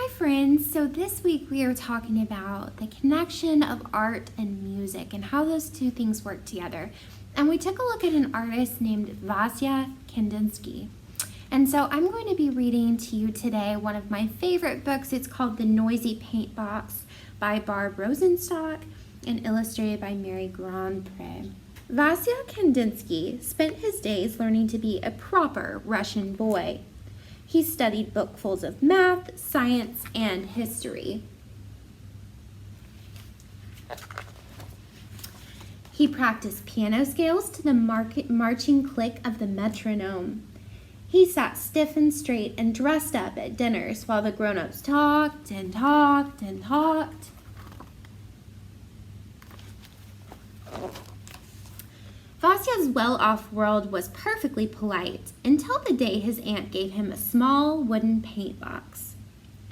Hi friends, so this week we are talking about the connection of art and music and how those two things work together. And we took a look at an artist named Vasya Kandinsky. And so I'm going to be reading to you today one of my favorite books. It's called The Noisy Paint Box by Barb Rosenstock and illustrated by Mary Grandpré. Vasya Kandinsky spent his days learning to be a proper Russian boy. He studied bookfuls of math, science, and history. He practiced piano scales to the marching click of the metronome. He sat stiff and straight and dressed up at dinners while the grown-ups talked and talked and talked. Vasya's well-off world was perfectly polite until the day his aunt gave him a small wooden paint box.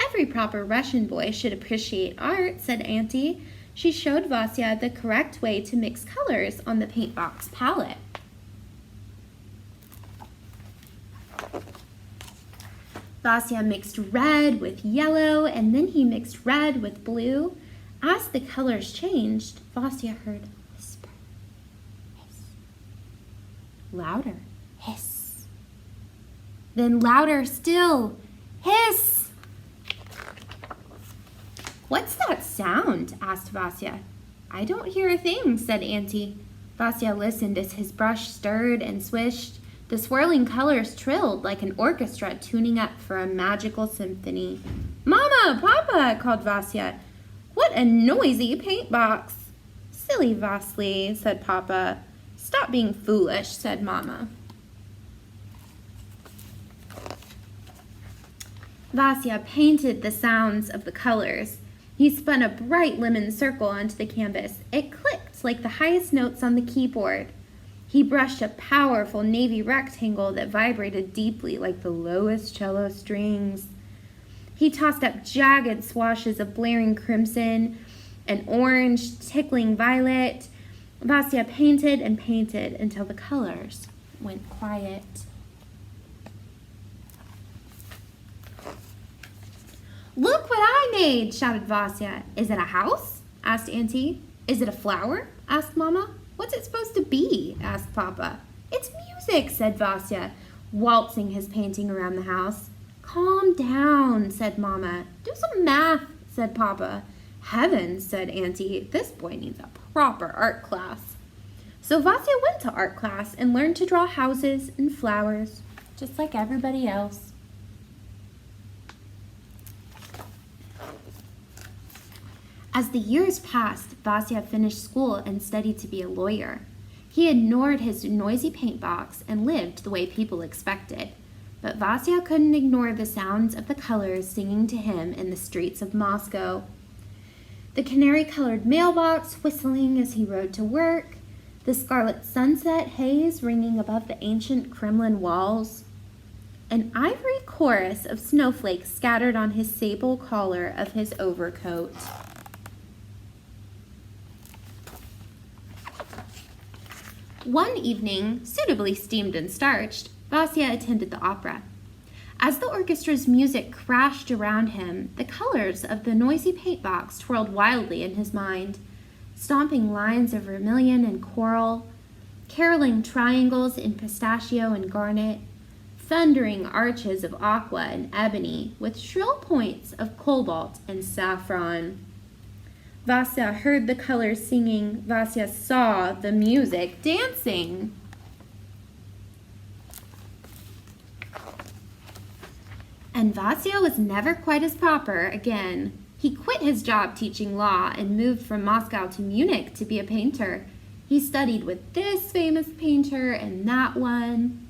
"Every proper Russian boy should appreciate art," said Auntie. She showed Vasya the correct way to mix colors on the paint box palette. Vasya mixed red with yellow, and then he mixed red with blue. As the colors changed, Vasya heard whisper, hiss. Louder, hiss. Then louder still, hiss. "What's that sound?" asked Vasya. "I don't hear a thing," said Auntie. Vasya listened as his brush stirred and swished. The swirling colors trilled like an orchestra tuning up for a magical symphony. "Mama, Papa," called Vasya. "What a noisy paint box." "Silly Vasily," said Papa. "Stop being foolish," said Mama. Vasya painted the sounds of the colors. He spun a bright lemon circle onto the canvas. It clicked like the highest notes on the keyboard. He brushed a powerful navy rectangle that vibrated deeply like the lowest cello strings. He tossed up jagged swashes of blaring crimson, an orange, tickling violet. Vasya painted and painted until the colors went quiet. "Look what I made!" shouted Vasya. "Is it a house?" asked Auntie. "Is it a flower?" asked Mama. "What's it supposed to be?" asked Papa. "It's music," said Vasya, waltzing his painting around the house. "Calm down," said Mama. "Do some math," said Papa. "Heavens," said Auntie, "this boy needs a proper art class." So Vasya went to art class and learned to draw houses and flowers, just like everybody else. As the years passed, Vasya finished school and studied to be a lawyer. He ignored his noisy paint box and lived the way people expected. But Vasya couldn't ignore the sounds of the colors singing to him in the streets of Moscow. The canary-colored mailbox whistling as he rode to work, the scarlet sunset haze ringing above the ancient Kremlin walls, an ivory chorus of snowflakes scattered on his sable collar of his overcoat. One evening, suitably steamed and starched, Vasya attended the opera. As the orchestra's music crashed around him, the colors of the noisy paint box twirled wildly in his mind, stomping lines of vermilion and coral, caroling triangles in pistachio and garnet, thundering arches of aqua and ebony with shrill points of cobalt and saffron. Vasya heard the colors singing. Vasya saw the music dancing. And Vasya was never quite as proper again. He quit his job teaching law and moved from Moscow to Munich to be a painter. He studied with this famous painter and that one.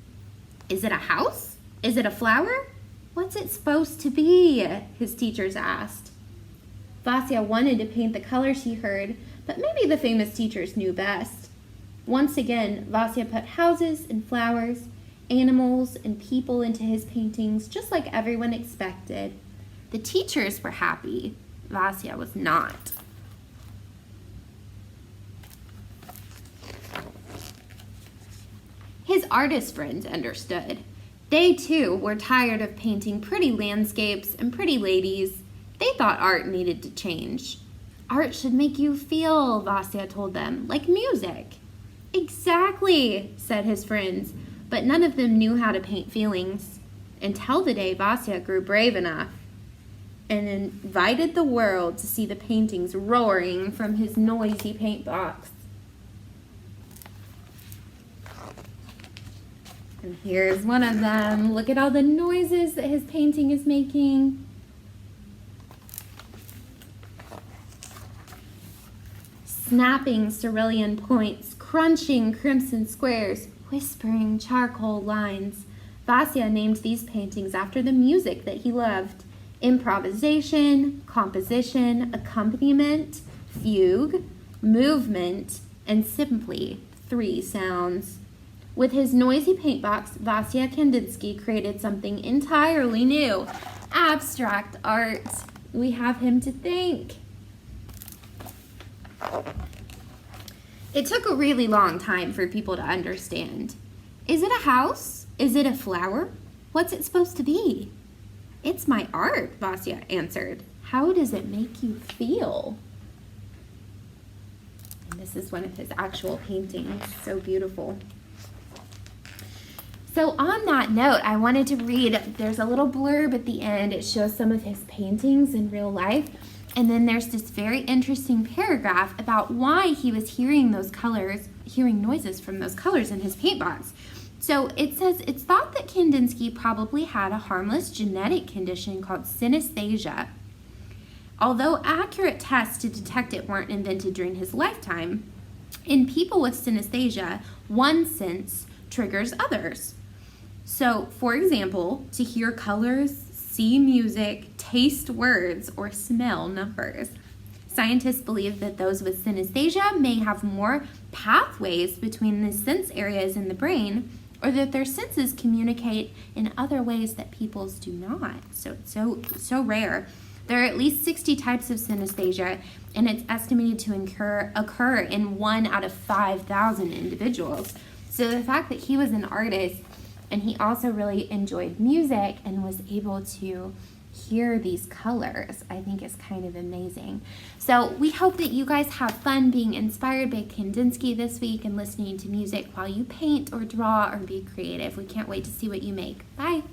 "Is it a house? Is it a flower? What's it supposed to be?" his teachers asked. Vasya wanted to paint the colors he heard, but maybe the famous teachers knew best. Once again, Vasya put houses and flowers, animals and people into his paintings, just like everyone expected. The teachers were happy. Vasya was not. His artist friends understood. They, too, were tired of painting pretty landscapes and pretty ladies. They thought art needed to change. Art should make you feel, Vasya told them, like music. Exactly, said his friends, but none of them knew how to paint feelings until the day Vasya grew brave enough and invited the world to see the paintings roaring from his noisy paint box. And here's one of them. Look at all the noises that his painting is making. Snapping cerulean points, crunching crimson squares, whispering charcoal lines. Vasya named these paintings after the music that he loved. Improvisation, composition, accompaniment, fugue, movement, and simply 3 sounds. With his noisy paint box, Vasya Kandinsky created something entirely new, abstract art. We have him to thank. It took a really long time for people to understand. Is it a house? Is it a flower? What's it supposed to be? It's my art, Vasya answered. How does it make you feel? And this is one of his actual paintings. So beautiful. So on that note, I wanted to read, there's a little blurb at the end. It shows some of his paintings in real life. And then there's this very interesting paragraph about why he was hearing those colors, hearing noises from those colors in his paint box. So it says, it's thought that Kandinsky probably had a harmless genetic condition called synesthesia. Although accurate tests to detect it weren't invented during his lifetime, in people with synesthesia, one sense triggers others. So, for example, to hear colors, see music, taste words, or smell numbers. Scientists believe that those with synesthesia may have more pathways between the sense areas in the brain, or that their senses communicate in other ways that people's do not. So it's so rare. There are at least 60 types of synesthesia, and it's estimated to occur in 1 out of 5,000 individuals. So the fact that he was an artist and he also really enjoyed music and was able to hear these colors, I think is kind of amazing. So we hope that you guys have fun being inspired by Kandinsky this week and listening to music while you paint or draw or be creative. We can't wait to see what you make. Bye.